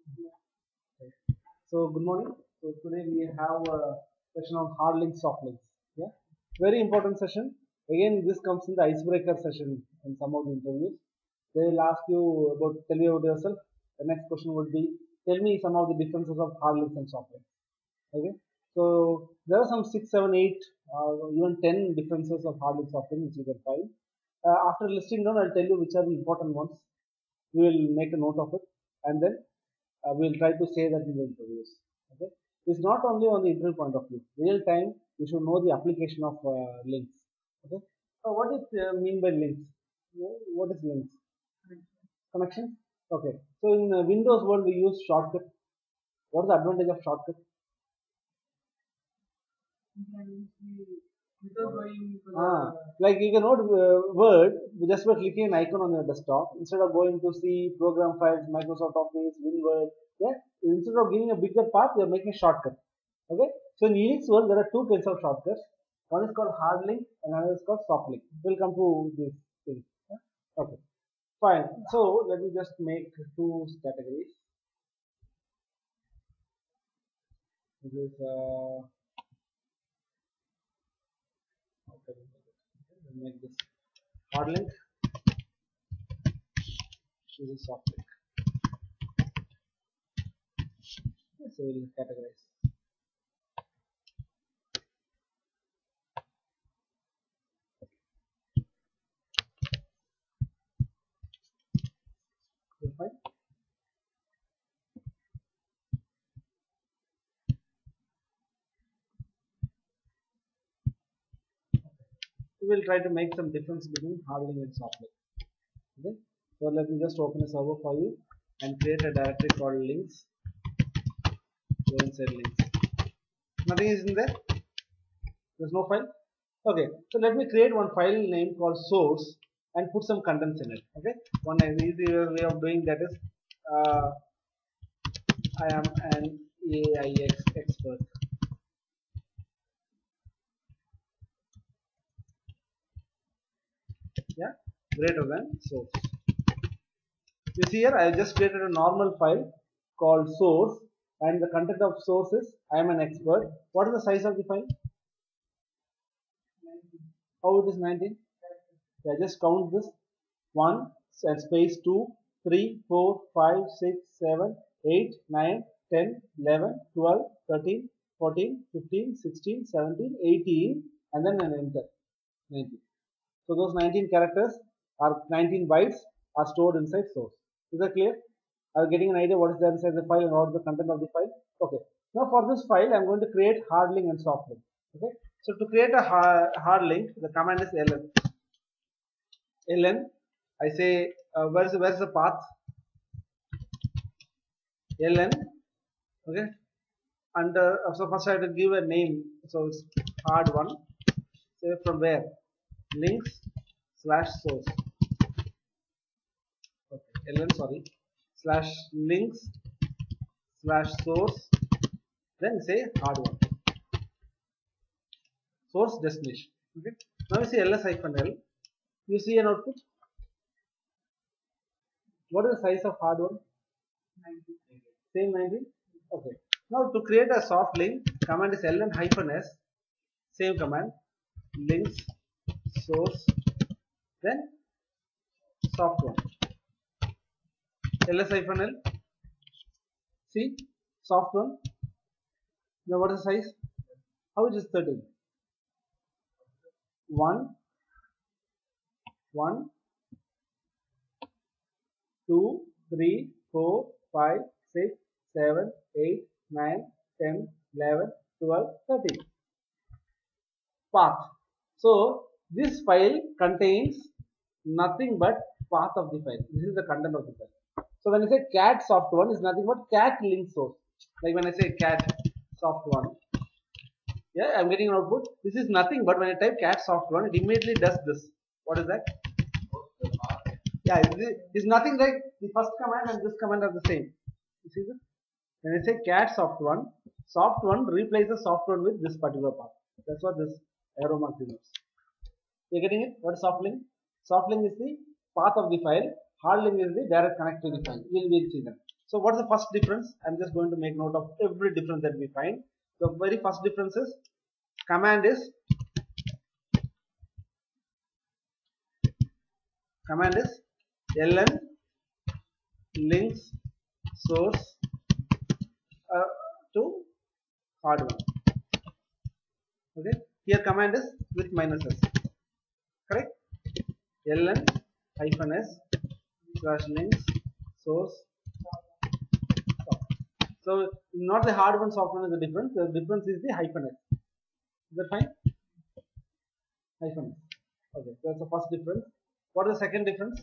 Right. So good morning. So today we have a session on hard links, soft links. Yeah, very important session. Again, this comes in the icebreaker session in some of the interviews. They will ask you about tell me about yourself. The next question would be tell me some of the differences of hard links and soft links. Okay. So there are some six, seven, eight, even 10 differences of hard links, soft links which you can find. After listing down, I'll tell you which are the important ones. We will make a note of it, and then we will try to say that in the interviews. Okay, it's not only on the interview point of view. Real time, you should know the application of links. Okay, so what is mean by links? What is links? Connections. Okay, so in Windows world we use shortcut. What is the advantage of shortcut? Like you can note Word just by clicking an icon on your desktop instead of going to see program files, Microsoft Office, WinWord. Yeah, instead of giving a bigger path, you are making a shortcut. Okay, so in Unix world there are two kinds of shortcuts. One is called hard link and another is called soft link. We'll come to this thing. Yeah? Okay, fine. So let me just make two categories. This is okay, we'll make this hard link. This is soft link. So we'll categorize. Fine. We will try to make some difference between hard link and soft link. Okay. So let me just open a server for you and create a directory called links. Go inside links. Nothing is in there. There's no file. Okay. So let me create one file name called source and put some contents in it. Okay. One easy way of doing that is I am an AIX expert. Yeah. Greater than source. You see here I just created a normal file called source and the content of source is I am an expert. What is the size of the file? How it is 19? Yeah, just count this 1 and space 2, 3, 4, 5, 6, 7, 8, 9, 10, 11, 12, 13, 14, 15, 16, 17, 18 and then an enter 19. So those 19 characters are 19 bytes are stored inside source. Is that clear? Are you getting an idea what is there inside the file and what is the content of the file? Okay. Now for this file, I'm going to create hard link and soft link. Okay. So to create a hard link, the command is ln. ln. I say where's the path? ln. Okay. And so first I have to give a name. So it's hard one. Say from where? Links slash source. Okay. ln sorry slash links slash source. Then say hard one. Source destination. Okay. Now you see ls-l. You see an output. What is the size of hard one? 19. Same 19. Okay. Now to create a soft link, command is ln-s. Same command. Links source. Then soft one. ls-l. See soft one. Now what is the size? How it is 13? 1, 1, 2, 3, 4, 5, 6, 7, 8, 9, 10, 11, 12, 13. Path. So this file contains nothing but path of the file. This is the content of the file. So when I say cat soft one is nothing but cat link source. Like when I say cat soft one, yeah, I'm getting an output. This is nothing but when I type cat soft one, it immediately does this. What is that? Yeah, it's nothing like the first command and this command are the same. You see this? When I say cat soft one replaces soft one with this particular path. That's what this arrow mark denotes. You're getting it? What is soft link? Soft link is the path of the file. Hard link is the direct connect to the file. We'll see that. So what is the first difference? I'm just going to make note of every difference that we find. The very first difference is command is ln links source to hard one. Okay, here command is with minus s, correct? ln hyphen s slash links source. So not the hard one, soft one is the difference. The difference is the hyphen s. Is that fine? Hyphen s. Okay, so that's the first difference. What is the second difference?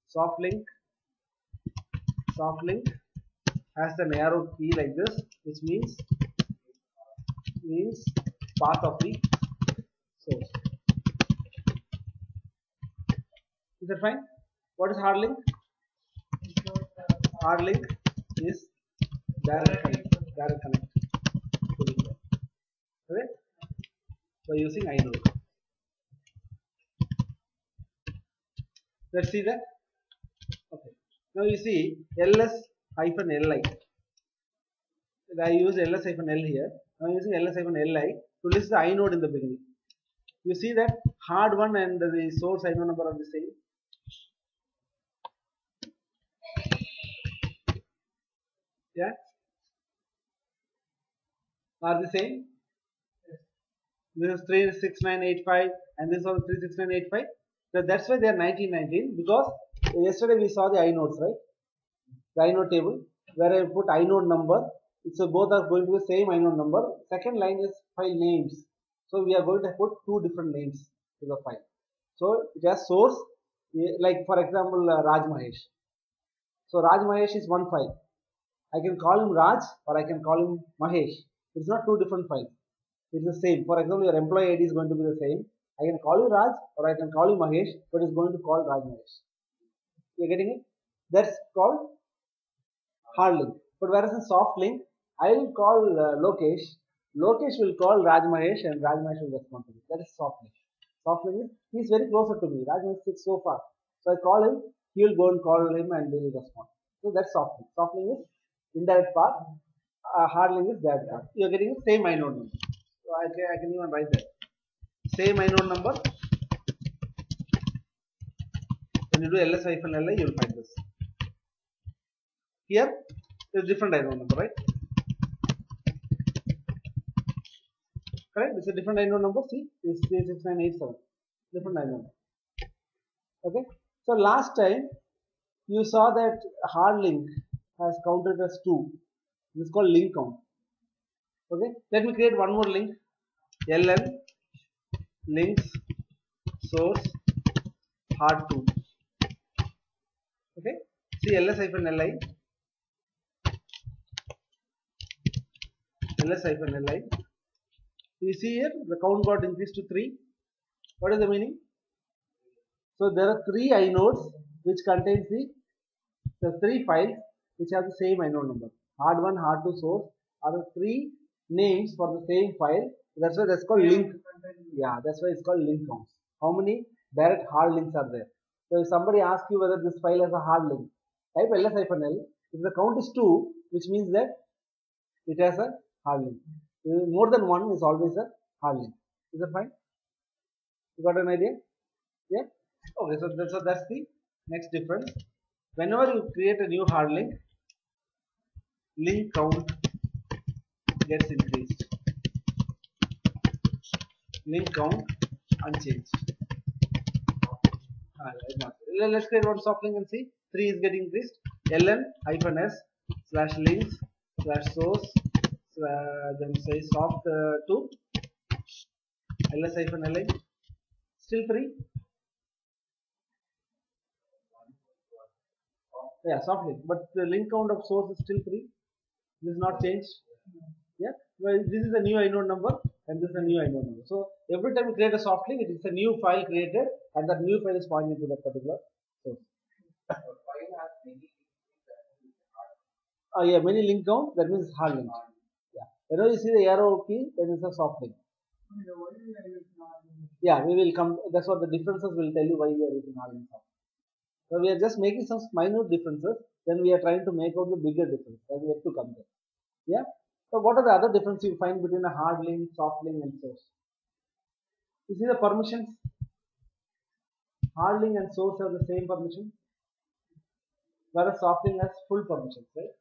Soft link has an arrow key like this, which means path of the source. Is that fine? What is hard link? Hard link is direct connect to the core. Okay? By using inode. Let's see that. Okay. Now you see ls hyphen li. I use ls hyphen l here. Now I'm using ls hyphen li to list the inode in the beginning. You see that hard one and the source inode number are the same. Yeah, are the same. This is 36985 and this is also 36985. So that's why they are 1919, because yesterday we saw the inodes, right? The inode table where I put inode number. So both are going to be same inode number. Second line is file names. So we are going to put two different names to the file. So it has source, like for example Raj Mahesh. So Raj Mahesh is one file. I can call him Raj or I can call him Mahesh. It's not two different files. It's the same. For example, your employee ID is going to be the same. I can call you Raj or I can call you Mahesh, but it's going to call Raj Mahesh. You're getting it? That's called hard link. But whereas in soft link, I will call Lokesh. Lokesh will call Raj Mahesh and Raj Mahesh will respond to me. That is soft link. Soft link is he's very closer to me. Raj Mahesh sits so far. So I call him, he will go and call him and they will respond. So that's soft link. Soft link is indirect path. Hard link is direct path. You're getting the same inode number. So I can even write that. Same inode number. When you do ls hyphen li, you will find this. Here, there is different inode number, right? Correct? This is a different inode number. See, this is 36987. Different inode number. Okay. So last time you saw that hard link has counted as 2. This is called link count. Okay. Let me create one more link. ln links source hard 2. Okay. See ls hyphen li. ls hyphen li. You see here the count got increased to 3. What is the meaning? So there are 3 inodes which contains the 3 files which have the same inode number. Hard 1, hard 2 source are the 3 names for the same file. That's why that's called link. Yeah, that's why it's called link counts. How many direct hard links are there? So if somebody asks you whether this file has a hard link, type ls-l. If the count is 2, which means that it has a hard link. More than 1 is always a hard link. Is that fine? You got an idea? Yeah. Okay, so that's the next difference. Whenever you create a new hard link, link count gets increased. Link count unchanged. Let's create one soft link and see. 3 is getting increased. ln hyphen s slash links slash source then say soft 2 ls hyphen li. Still 3. Yeah, soft link, but the link count of source is still 3. This is not changed. Yeah, well, this is a new inode number and this is a new inode number. So every time you create a soft link, it is a new file created and that new file is pointing to that particular source. Yeah, many link count, that means hard link. Yeah, whenever you see the arrow key, that is a soft link. Yeah, we will come. That's what the differences will tell you why we are using hard link. So we are just making some minute differences. Then we are trying to make out the bigger difference. That we have to come there. Yeah. So what are the other differences you find between a hard link, soft link, and source? You see the permissions. Hard link and source have the same permission, whereas soft link has full permissions, right?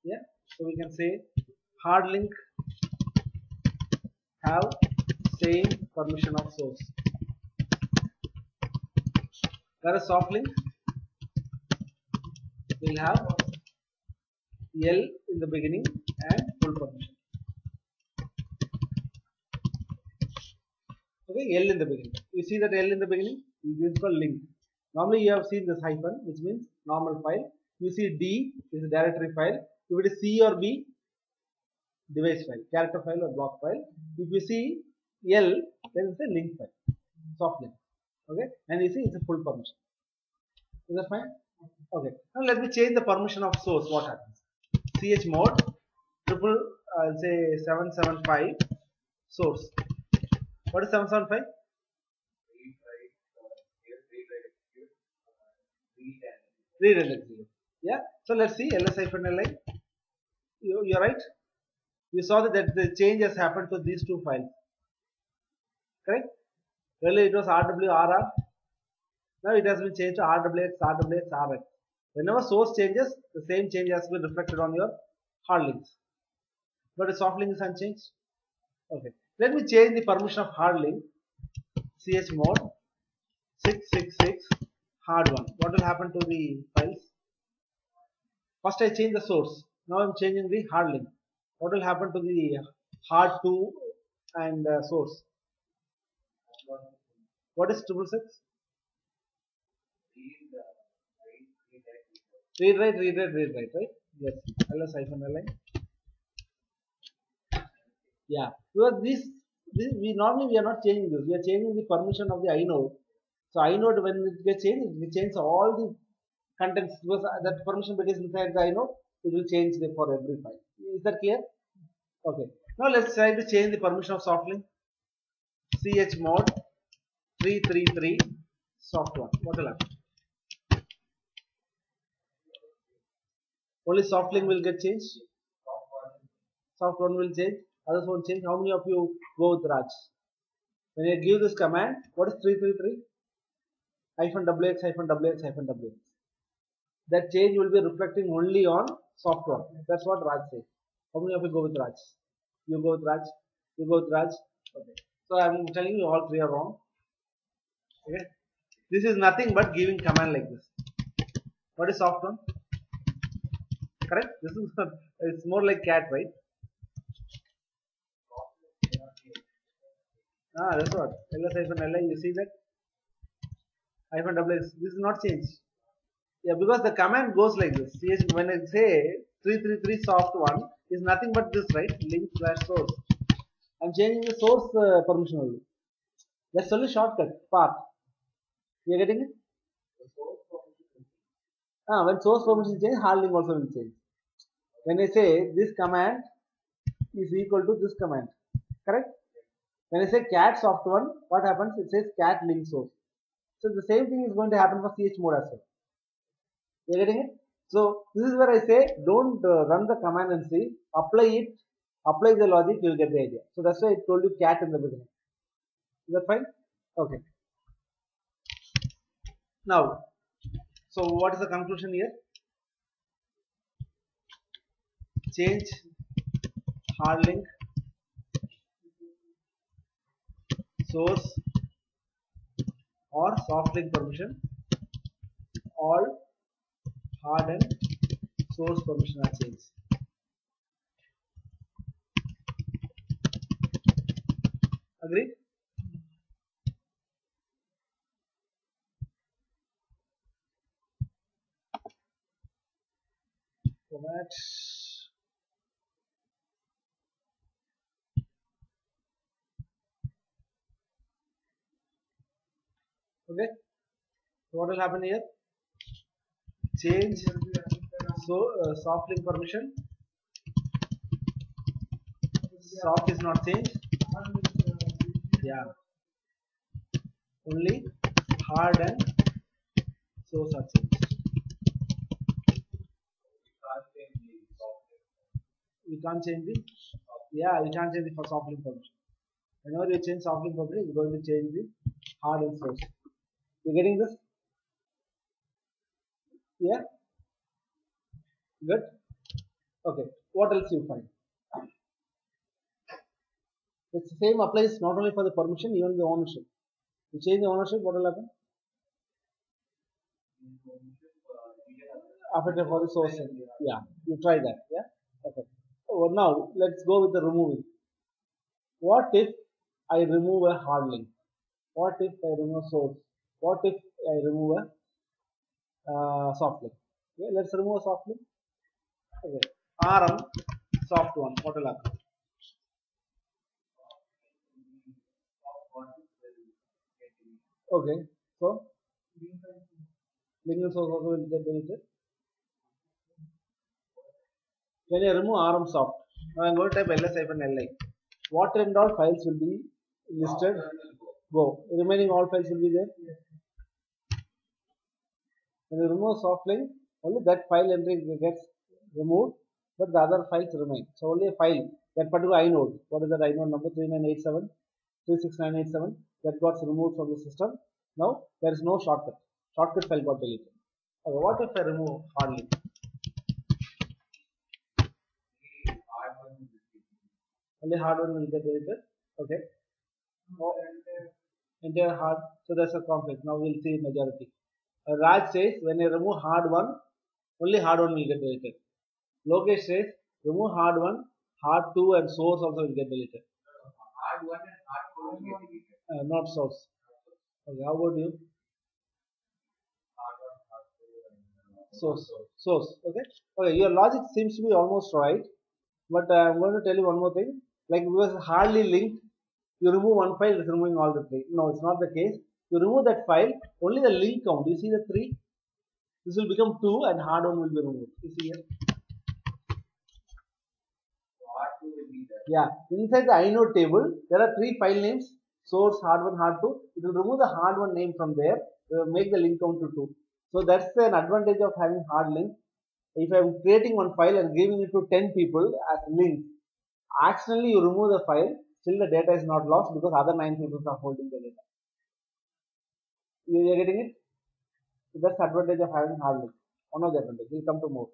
Yeah. So we can say hard link have same permission of source, whereas soft link will have L in the beginning and full permission. Okay, L in the beginning. You see that L in the beginning? This is called link. Normally you have seen this hyphen, which means normal file. You see D is a directory file. If it is C or B, device file, character file or block file. If you see L, then it's a link file, soft link. Okay, and you see it's a full permission. Is that fine? Okay. Now let me change the permission of source. What happens? Chmod triple I'll say 775 source. What is 775? Read and execute. Yeah. So let's see ls-li. You're right. You saw that the change has happened to these two files. Correct? Earlier it was rwrr. Now it has been changed to rwx. Whenever source changes, the same change has been reflected on your hard links. But the soft link is unchanged. Okay. Let me change the permission of hard link. Chmod 666 hard one. What will happen to the files? First I change the source. Now I am changing the hard link. What will happen to the hard 2 and source? What is 666? Read write, right? Yes. ls-li. Yeah. Because this we normally we are not changing this. We are changing the permission of the inode. So inode when it gets changed, it will change all the contents because that permission bit is inside the inode. It will change for every file. Is that clear? Okay. Now let's try to change the permission of soft link. Chmod 333 soft one. What will happen? Only soft link will get changed. Soft one will change. Others won't change. How many of you go with Raj? When you give this command, what is 333? -wx. That change will be reflecting only on soft one. That's what Raj says. How many of you go with Raj? You go with Raj. You go with Raj. Okay. So I'm telling you all three are wrong. Okay. This is nothing but giving command like this. What is soft one? Correct? This is not, it's more like cat, right? That's what. ls-li, you see that? -wx. This is not changed. Yeah, because the command goes like this. When I say 333 soft one is nothing but this, right? Link/source. I'm changing the source permission only. That's only shortcut path. You are getting it? When source permission change, hard link also will change. When I say this command is equal to this command, correct? When I say cat soft one, what happens? It says cat link source. So the same thing is going to happen for chmod as well. You are getting it? So this is where I say don't run the command and see. Apply it. Apply the logic. You will get the idea. So that's why I told you cat in the beginning. Is that fine? Okay. Now, so what is the conclusion here? Change hard link source or soft link permission. All hard and source permission are changed. Agree? Format. Okay. So what will happen here? Change soft link permission. Soft is not changed. Yeah. Only hard and can't change the, yeah, you can't change the for soft link permission. Whenever you change soft link permission, it's going to change the hard link source. You getting this? Yeah, good. Okay, what else you find? It's the same applies not only for the permission, even the ownership. You change the ownership, what will happen? After for the source. Yeah, you try that. Yeah. Okay. Oh, now let's go with the removing. What if I remove a hard link? What if I remove source? What if I remove a soft link? Okay, let's remove a soft link. Okay. RM soft one. What will happen? Okay. So link source also will get deleted. When I remove RM soft, now I'm going to type ls-li. What and all files will be listed? Go. Remaining all files will be there. When you remove soft link, only that file entry gets removed, but the other files remain. So only a file, that particular inode, what is that inode number 3987, 36987, that got removed from the system. Now there is no shortcut. Shortcut file got deleted. Okay, what if I remove hard link? Only hard one will get deleted. Okay. Oh, entire hard. So there's a conflict. Now we'll see majority. Raj says when I remove hard one, only hard one will get deleted. Lokesh says remove hard one, hard two, and source also will get deleted. Not source. Okay, how about you? Source. Source. Okay. Okay, your logic seems to be almost right, but I'm going to tell you one more thing. Like because hardly linked, you remove one file, it's removing all the three. No, it's not the case. You remove that file, only the link count. You see the three? This will become two, and hard one will be removed. You see here? Yeah, inside the inode table, there are three file names: source, hard one, hard two. It will remove the hard one name from there, make the link count to two. So that's an advantage of having hard link. If I am creating one file and giving it to 10 people as link, accidentally you remove the file, still the data is not lost because other 9 people are holding the data. You are getting it? So that's the advantage of having hard link. One of the advantages. We'll come to more.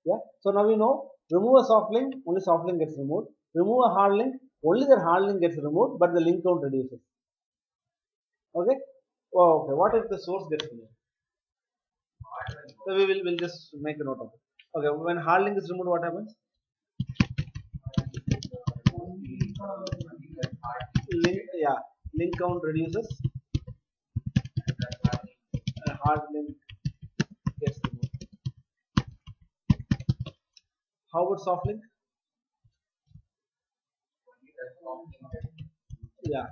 Yeah. So now we know, remove a soft link, only soft link gets removed. Remove a hard link, only the hard link gets removed, but the link count reduces. Okay. Oh, okay. What if the source gets removed? So we'll just make a note of it. Okay. When hard link is removed, what happens? Link, yeah, link count reduces. Hard link gets removed. How about soft link? Yeah,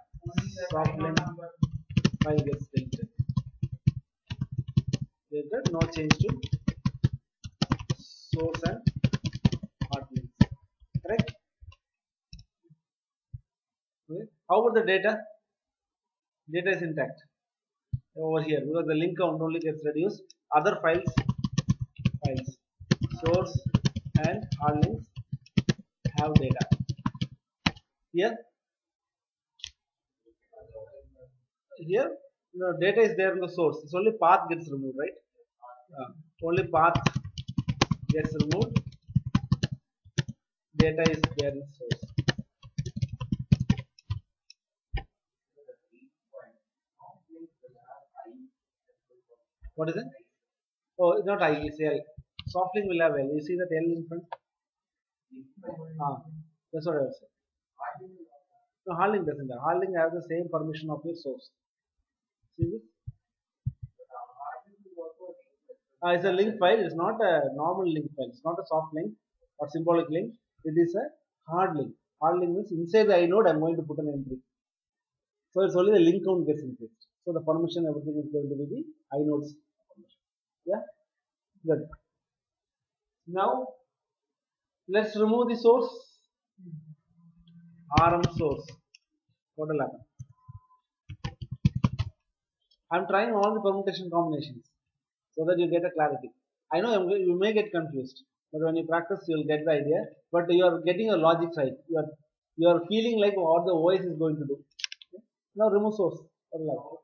soft link file gets deleted. Deleted, no change to source and hard links. Correct? Okay. How about the data? Data is intact over here because the link count only gets reduced. Other files, source and hard links have data. Here, data is there in the source. It's only path gets removed, right? Only path gets removed. Data is there in source. What is it? Oh, it's not I, it's L. Soft link will have L. You see that L in front? That's what I was saying. No, hard link doesn't have. Hard link has the same permission of your source. See this? It's a link file. It's not a normal link file. It's not a soft link or symbolic link. It is a hard link. Hard link means inside the inode I'm going to put an entry. So it's only the link count gets increased. So the permission, everything is going to be the inodes permission. Yeah, good. Now let's remove the source. RM source. What will happen? I'm trying all the permutation combinations so that you get a clarity. I know you may get confused. But when you practice, you'll get the idea. But you are getting your logic right. You are feeling like what the OS is going to do. Okay? Now remove source. What will happen?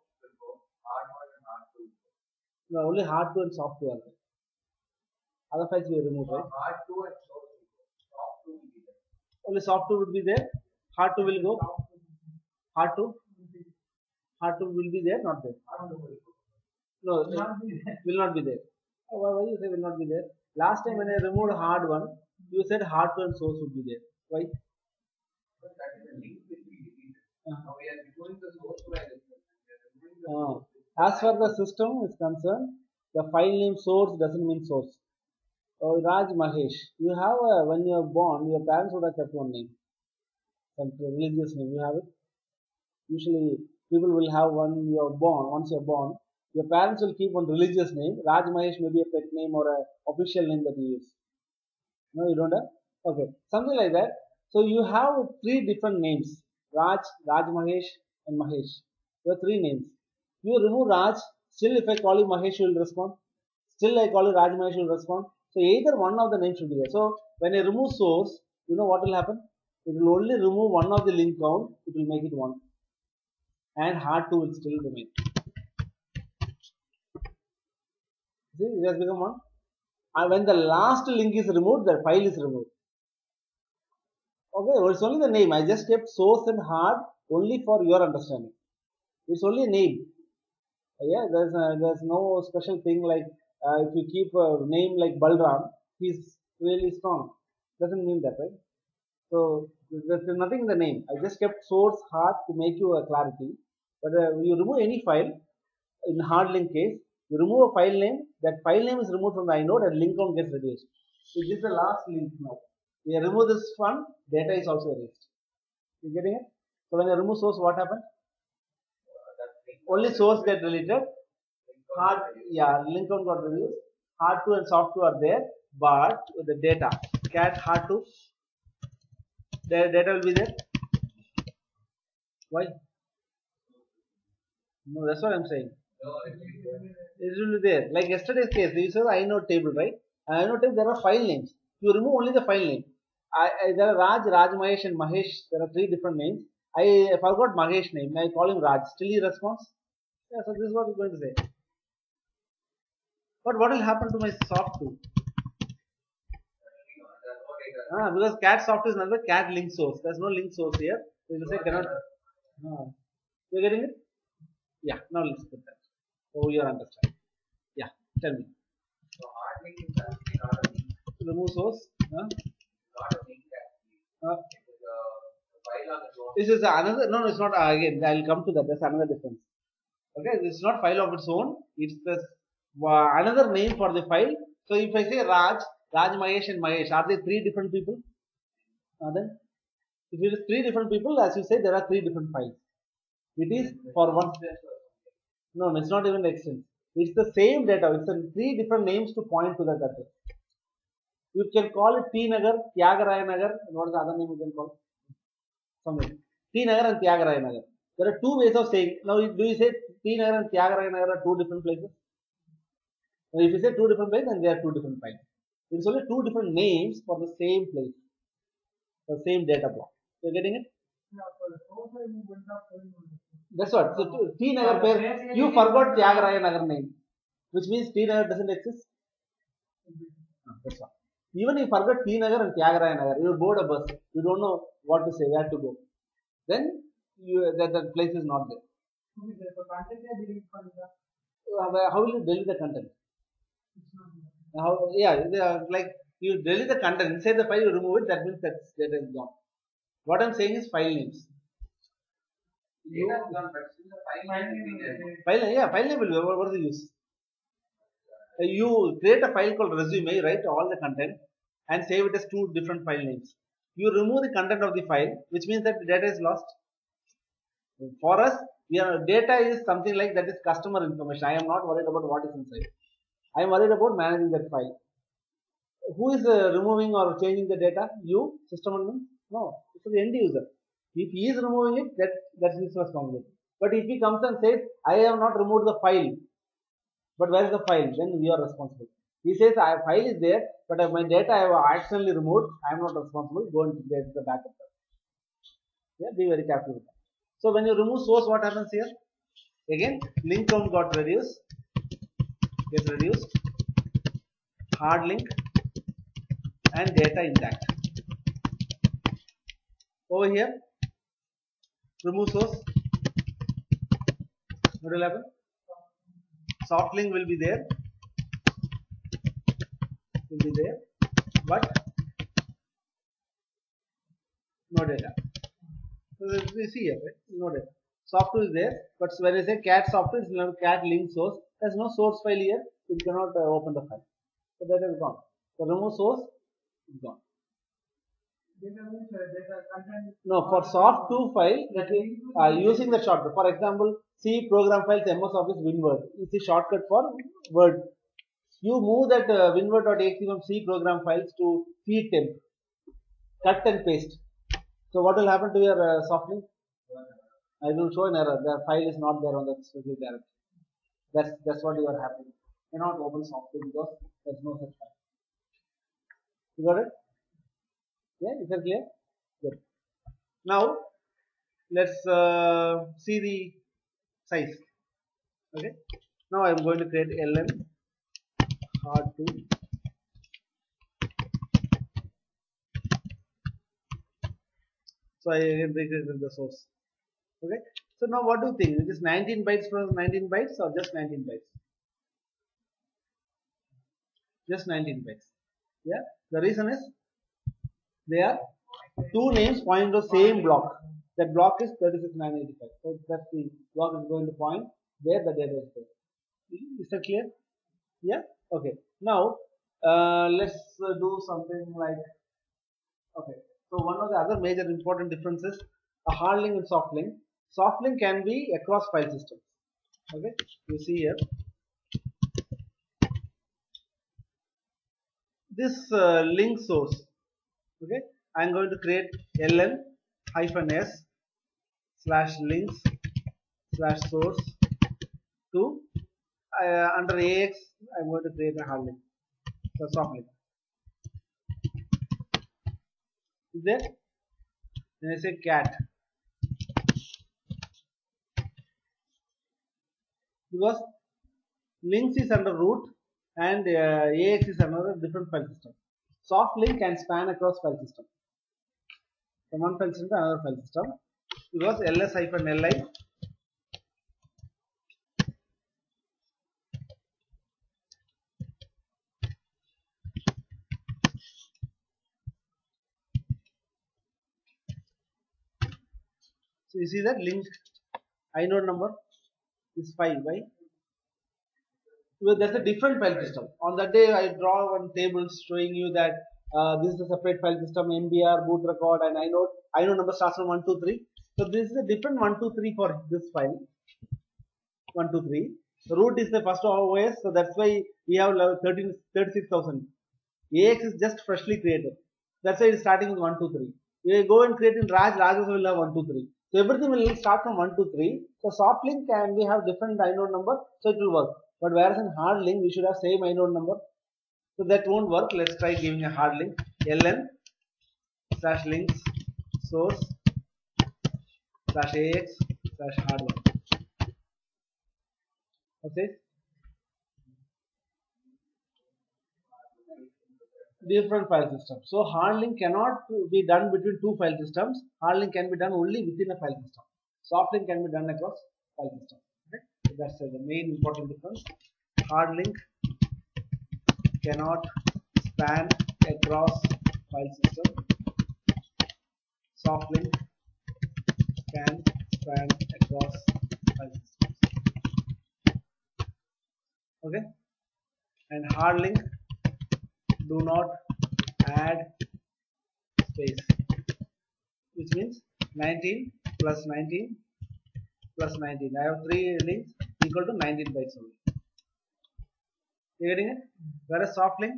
No, only hard to and soft to are there. Other files we remove, right? Only soft to would be there. Hard to will go. Hard to will be there, not there. No, will not be there. Why you say will not be there? Last time when I removed hard one, you said hard to and source would be there. Why? As far the system is concerned, the file name source doesn't mean source. Raj Mahesh, you have when you are born, your parents would have kept one name, some religious name. You have it. Usually, people will have one. You are born. Once you are born, your parents will keep one religious name. Raj Mahesh may be a pet name or a official name that you use. No, you don't have. Okay, something like that. So you have three different names: Raj Mahesh, and Mahesh. You have three names. You remove Raj. Still, if I call you Mahesh, you will respond. Still, I call you Raj Mahesh, you will respond. So either one of the names should be there. So when I remove source, you know what will happen? It will only remove one of the link count. It will make it one, and hard to will still remain. See, it has become one. And when the last link is removed, the file is removed. Okay, it's only the name. I just kept source and hard only for your understanding. It's only a name. Yeah, there's no special thing like if you keep a name like Balram, he's really strong. Doesn't mean that, right? So there's nothing in the name. I just kept source hard to make you a clarity. But when you remove any file, in hard link case, you remove a file name. That file name is removed from the inode and link count gets reduced. So this is the last link now. We remove this one, data is also erased. You getting it? So when you remove source, what happened? Only source get deleted. Hard, yeah, link count got reduced. Hard to and soft to are there, but the data, cat hard to, the data will be there. Why? No, that's what I'm saying. It will be there. Like yesterday's case, you saw the inode table, right? And inode table, there are file names. You remove only the file name. There are Raj Mahesh, and Mahesh. There are three different names. I forgot Mahesh name. I call him Raj. Still he responds. Yeah, so this is what we're going to say. But what will happen to my soft tool? Because cat soft is another cat link source. There's no link source here. So you say cannot. You're getting it? Yeah. Now let's put that. Oh, you understand. Yeah. Tell me. Remove source. This is another. No, it's not. Again, I'll come to that. There's another difference. Okay, this is not file of its own. It's the another name for the file. So if I say Raj Mahesh, and Mahesh, are they three different people? Then if it is three different people, as you say, there are three different files. It is for one. No, it's not even the extent. It's the same data. It's three different names to point to that address. You can call it T Nagar, Tyagaraja Nagar, and what is the other name you can call? Something. T Nagar and Tyagaraja Nagar. There are two ways of saying. Now, do you say T Nagar and Tyagaraja Nagar are two different places? Now, if you say two different places, then they are two different files. It's only two different names for the same place, the same data block. You're getting it? That's what. So T Nagar pair, you forgot Tyagaraja Nagar name, which means T Nagar doesn't exist. That's what. Even if you forget T Nagar and Tyagaraja Nagar, you board a bus, you don't know what to say, where to go. Then that place is not there. How will you delete the content? Like you delete the content inside the file, you remove it. That means that data is gone. What I'm saying is file names. File name will be. What is the use? You create a file called resume, write all the content, and save it as two different file names. You remove the content of the file, which means that the data is lost. For us, data is something like that is customer information. I am not worried about what is inside. I am worried about managing that file. Who is removing or changing the data? You, system admin? No, it's the end user. If he is removing it, that's his responsibility. But if he comes and says, I have not removed the file, but where is the file? Then we are responsible. He says, file is there, but my data I have accidentally removed. I am not responsible. Go and get the backup. Yeah, be very careful with that. So when you remove source, what happens here? Again, link count got reduced, gets reduced, hard link and data intact. Over here, remove source. What will happen? Soft link will be there, but no data. So we see here, right? No data. Software is there, but when I say cat software, it's not cat link source. There's no source file here. It cannot open the file. So that is gone. So remove source is gone. No, for soft2 file, using the shortcut. For example, C program files MS Office WinWord. It's a shortcut for Word. You move that WinWord.exe from C program files to feed temp. Cut and paste. So what will happen to your soft link? I will show an error. The file is not there on the specific directory. That's what you are happening. You cannot open software because there's no such file. You got it? Yeah, is that clear? Good. Now let's see the size. Okay. Now I am going to create ln hard2. So I again recreated the source. Okay. So now what do you think? It is 19 bytes from 19 bytes or just 19 bytes? Just 19 bytes. Yeah. The reason is they are two names pointing to the same block. That block is 36985. So that's the block is going to point where the data is there. Is that clear? Yeah. Okay. Now let's do something like, okay. So one of the other major important differences, a hard link and soft link. Soft link can be across file systems. Okay. You see here. This link source. Okay. I am going to create ln-s/links/source to under AX. I am going to create a hard link. So soft link. Is there? Then I say cat, because links is under root and AX is another different file system. Soft link can span across file system, from one file system to another file system, because ls-li. So you see that link inode number is 5. Why? Because that's a different file system. On that day, I draw one table showing you that this is a separate file system, MBR, boot record, and inode. Inode number starts from 1, 2, 3. So this is a different 1, 2, 3 for this file. 1, 2, 3. The root is the first OS, so that's why we have 36,000. AX is just freshly created. That's why it's starting with 1, 2, 3. You go and create in Raj also will have 1, 2, 3. So everything will start from 1, 2, 3. So soft link can we have different inode number, so it will work. But whereas in hard link we should have same inode number. So that won't work. Let's try giving a hard link. ln/links source/ax/hard1. Okay. Different file systems. So hard link cannot be done between two file systems. Hard link can be done only within a file system. Soft link can be done across file systems. Okay? So that's the main important difference. Hard link cannot span across file system. Soft link can span across file systems. Okay? And hard link do not add space, which means 19 plus 19 plus 19. I have 3 links equal to 19 bytes only. You getting it? Whereas soft link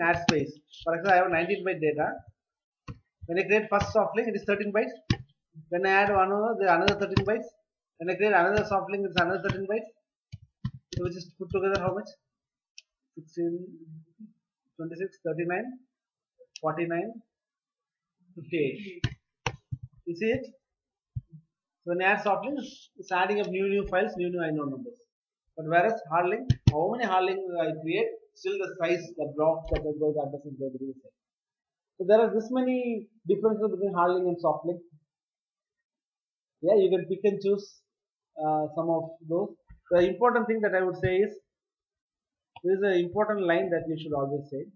adds space. For example, I have 19 byte data. When I create first soft link, it is 13 bytes. When I add another 13 bytes. When I create another soft link, it's another 13 bytes. So which is put together how much? 16, 26, 39, 49, 58. You see it? So when you add soft link, it's adding up new files, new inode numbers. But whereas hard link, how many hard link I create, still the size, the block that I go, the address is going to be the same. So there are this many differences between hard link and soft link. Yeah, you can pick and choose some of those. The important thing that I would say is, there is an important line that you should always say.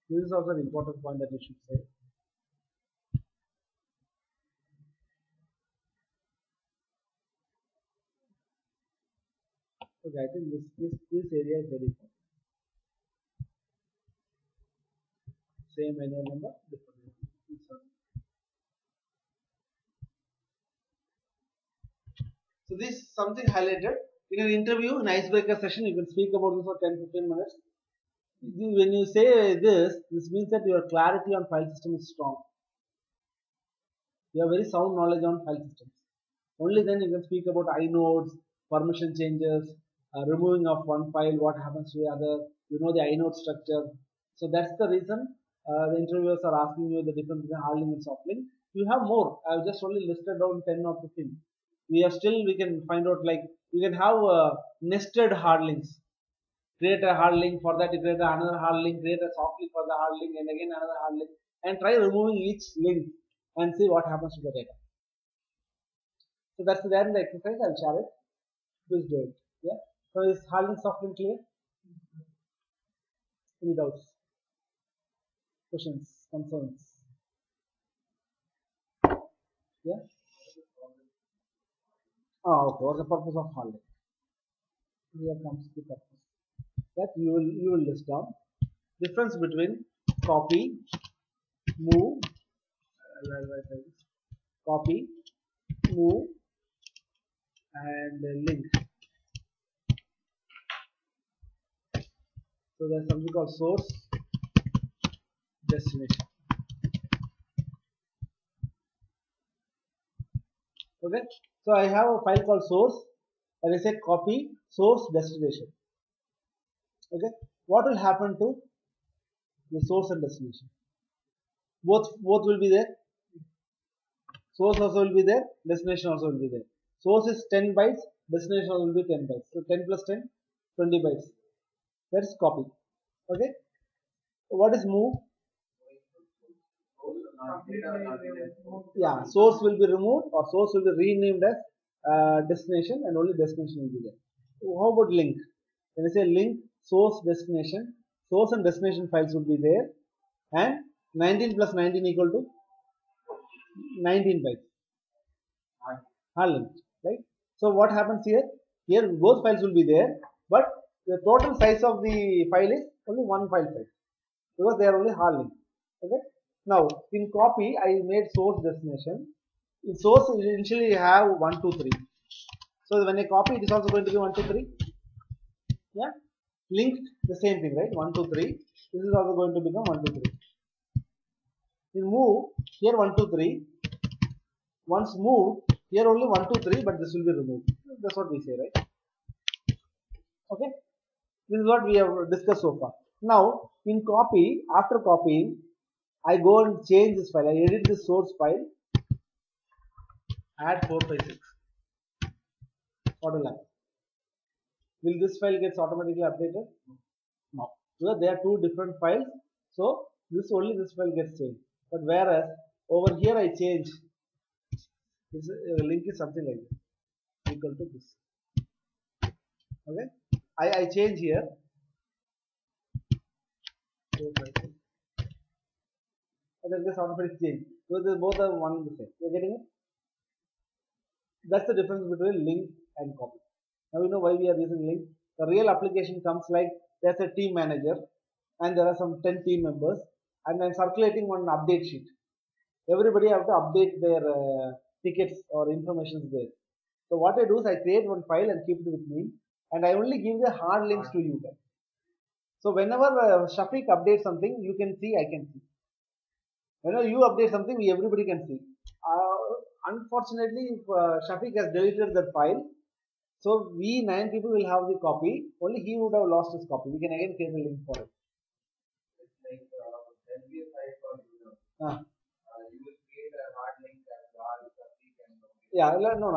This is also an important point that you should say. Okay, I think this area is very important. Same annual number, different number. So this is something highlighted in an interview, in icebreaker session. You can speak about this for 10-15 minutes. When you say this means that your clarity on file system is strong. You have very sound knowledge on file systems. Only then you can speak about inodes, permission changes, removing of one file, what happens to the other. You know the inode structure. So that's the reason the interviewers are asking you the difference between hard link and soft link. You have more. I've just only listed down 10 or 15. We can find out, like you can have nested hard links. Create a hard link, for that you create another hard link, create a soft link for the hard link, and again another hard link, and try removing each link and see what happens to the data. So that's there in the exercise. I'll share it. Please do it. Yeah. So is hard link, soft link clear? Any doubts, questions, concerns? Yeah. Okay. What's the purpose of hard link? Here comes the purpose. That you will list down. Difference between copy, move, copy, move, and link. So there's something called source, destination. Okay. So I have a file called source, and I said copy, source, destination. Okay. What will happen to the source and destination? Both will be there. Source also will be there, destination also will be there. Source is 10 bytes, destination will be 10 bytes. So 10 plus 10, 20 bytes. That is copy. Okay. What is move? Yeah, source will be removed or source will be renamed as destination, and only destination will be there. How about link? When I say link, source, destination, source and destination files will be there, and 19 plus 19 equal to 19 bytes. Hard link, right? So what happens here? Here both files will be there, but the total size of the file is only one file size, because they are only hard link. Okay. Now in copy, I made source, destination. In source, you initially have 1, 2, 3. So when I copy, it is also going to be 1, 2, 3. Yeah. Linked, the same thing, right? 1, 2, 3. This is also going to become 1, 2, 3. In move, here 1, 2, 3. Once moved, here only 1, 2, 3, but this will be removed. That's what we say, right? Okay. This is what we have discussed so far. Now, in copy, after copying, I go and change this file. I edit this source file, add 456. What will happen? Will this file gets automatically updated? No. Because they are two different files. So, this file gets changed. But whereas, over here I change, this link is something like this, equal to this. Okay. I change here. And then this automatically change. So, they both are one and the same. You are getting it? That's the difference between link and copy. Now we know why we are using link. The real application comes like there's a team manager and there are some 10 team members, and I'm circulating one update sheet. Everybody have to update their tickets or information there. So what I do is I create one file and keep it with me, and I only give the hard links to you guys. So whenever Shafiq updates something, you can see, I can see. Whenever you update something, everybody can see. unfortunately, if Shafiq has deleted that file, so we 9 people will have the copy. Only he would have lost his copy. We can again create a link for it. It's like there'll be a site for user. Ah. You will create a hard link as well, Pratik and Lokesh. Yeah, no,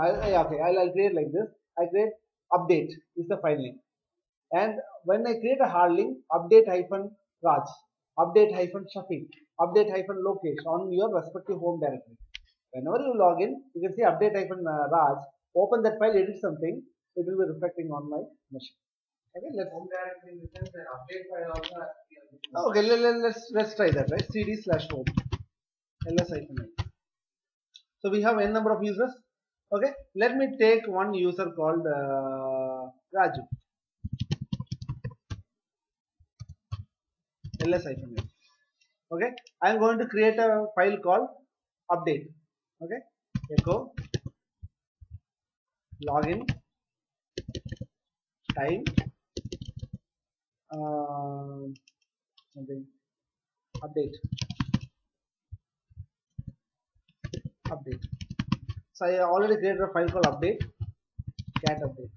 okay. I'll create like this. I create update is the file name, and when I create a hard link, update hyphen Raj, update hyphen Shafiq, update hyphen Lokesh on your respective home directory. Whenever you log in, you can see update hyphen Raj. Open that file, edit something. It will be reflecting on my machine. Okay, let's. Home directory in the sense that update file also has to be on this. Okay, let's try that. Right, cd/home ls-n. So we have n number of users. Okay, let me take one user called Raju. ls-n. Okay, I am going to create a file called update. Okay, echo login time something update. So I already created a file called update, cat update.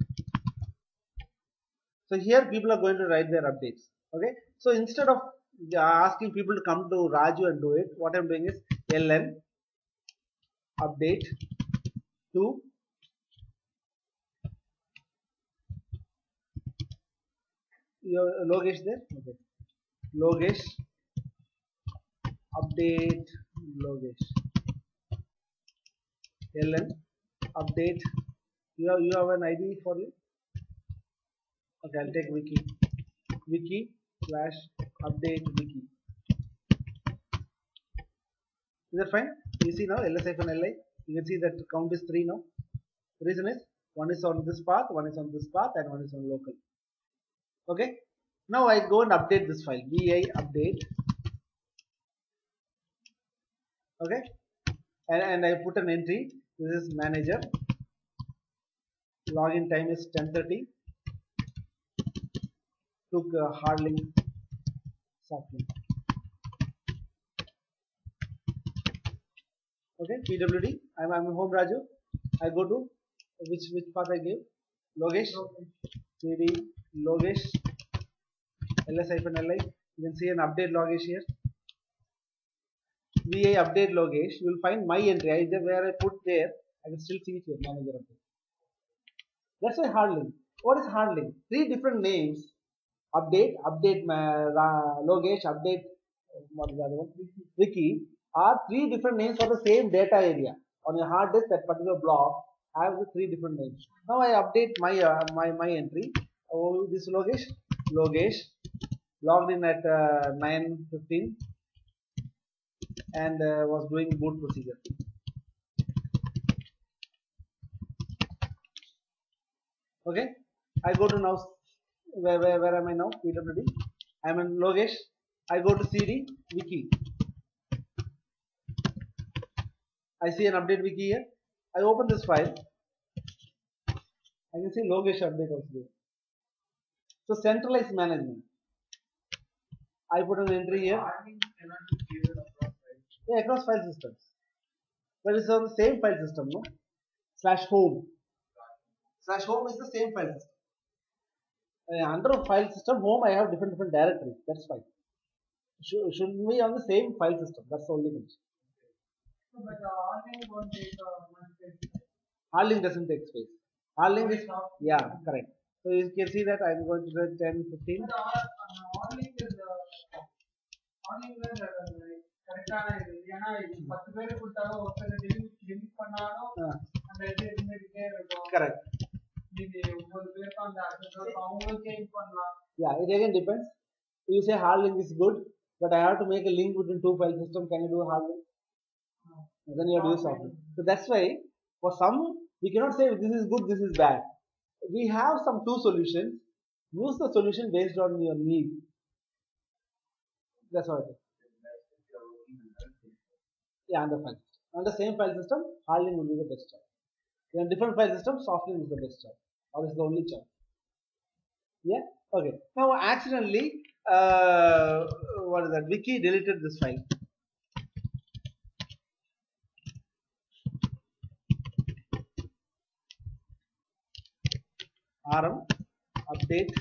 So here people are going to write their updates. Okay, so instead of asking people to come to Raju and do it, what I'm doing is ln update to your Logesh there. Okay, Logesh update Logesh ln update. You have an ID for you. Okay, I'll take wiki slash update wiki. Is that fine? You see now ls-li. You can see that count is 3 now. The reason is one is on this path, one is on this path, and one is on local. Okay. Now I go and update this file. vi update. Okay. And I put an entry. This is manager. Login time is 10:30. Took hard link soft link. Okay, pwd. I'm home Raju. I go to which path I gave? Logesh. cd Logesh ls-li. You can see an update Logesh here. vi update Logesh. You will find my entry. Either where I put there, I can still see it here. Manager update. That's why hard link. What is hard link? 3 different names. Update Logesh, update what is the other one? Wiki are 3 different names for the same data area. On your hard disk, that particular block have the 3 different names. Now I update my entry. Oh, this Logesh logged in at 9:15 and was doing boot procedure. Okay, I go to now where am I now? pwd. I am in Logesh. I go to cd wiki. I see an update wiki here. I open this file. I can see Logesh update also there. So centralized management. I put an entry here. Yeah, across file systems. But it's on the same file system, no? /home. /home is the same file system. Under file system home, I have different directories. That's fine. Shouldn't be on the same file system. That's the only thing. But hardlink won't take one space. Hardlink doesn't take space. Hardlink is correct. So you can see that I'm going to do 10, 15. But hardlink is கரெக்டான இது ஏன்னா 10 பேர் கொடுத்தாலும் ஒருத்தர் delete பண்ணாலும் அந்த இது இருந்துகிட்டே இருக்கும். Correct. இது 9 பேருக்கு அந்த அக்சஸ் அவங்களும் சேஞ்ச் பண்ணலாம். Yeah, it again depends. You say hard link is good, but I have to make a link between 2 file systems. Can you do a hard link? Then you have to use soft link. So that's why for some we cannot say this is good, this is bad. We have some 2 solutions. Use the solution based on your need. That's what it is. Yeah, on the file system. On the same file system, hard link will be the best choice. In different file systems, soft link is the best choice, or is the only choice. Yeah. Okay. Now accidentally, what is that? Wiki deleted this file. rm update.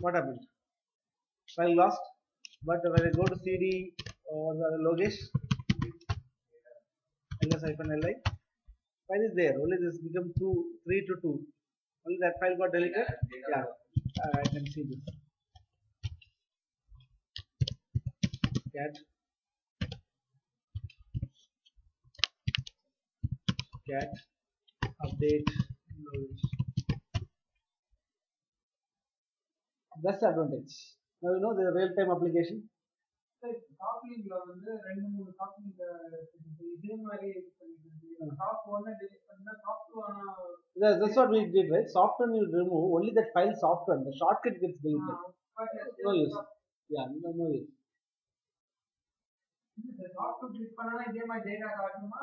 What happened? File lost. But when I go to cd or the logesh ls-li, file is there. Only this become 3 to 2. Only that file got deleted. Yeah, I can see this. Cat update logesh. That's the advantage. Now you know the real-time application. காப்லிங்ல வந்து 2-3 காப்லிங் இதே மாதிரி இது பண்ணிட்டு top 1 delete பண்ணா top 2 ஆனா That's what we did, right? Software you remove only that file software. The shortcut gets deleted. No use. Yeah, no use. இந்த top 2 click பண்ணா இதே மாதிரி டேட்டா காட்டுமா?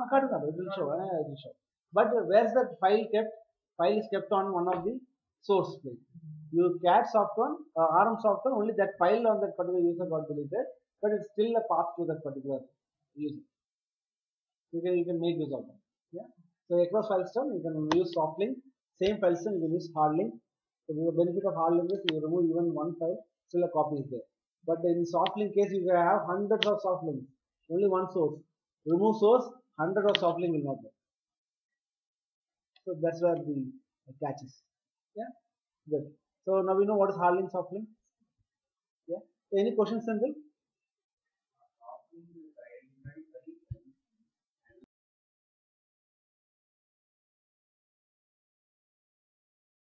It will show. It will show. But where's that file kept? File is kept on one of the source plane. You cat software, rm software, only that file on that particular user got deleted, but it's still a path to that particular user. You can make use of that. Yeah. So across file system you can use soft link. Same file system you can use hard link. So the benefit of hard link is you remove even one file, still a copy is there. But in soft link case you can have hundreds of soft links. Only one source. Remove source, 100 of soft link will not work. So that's where the catch is. Yeah, good. So now we know what is hard link, soft link. Yeah. Any questions, Senthil?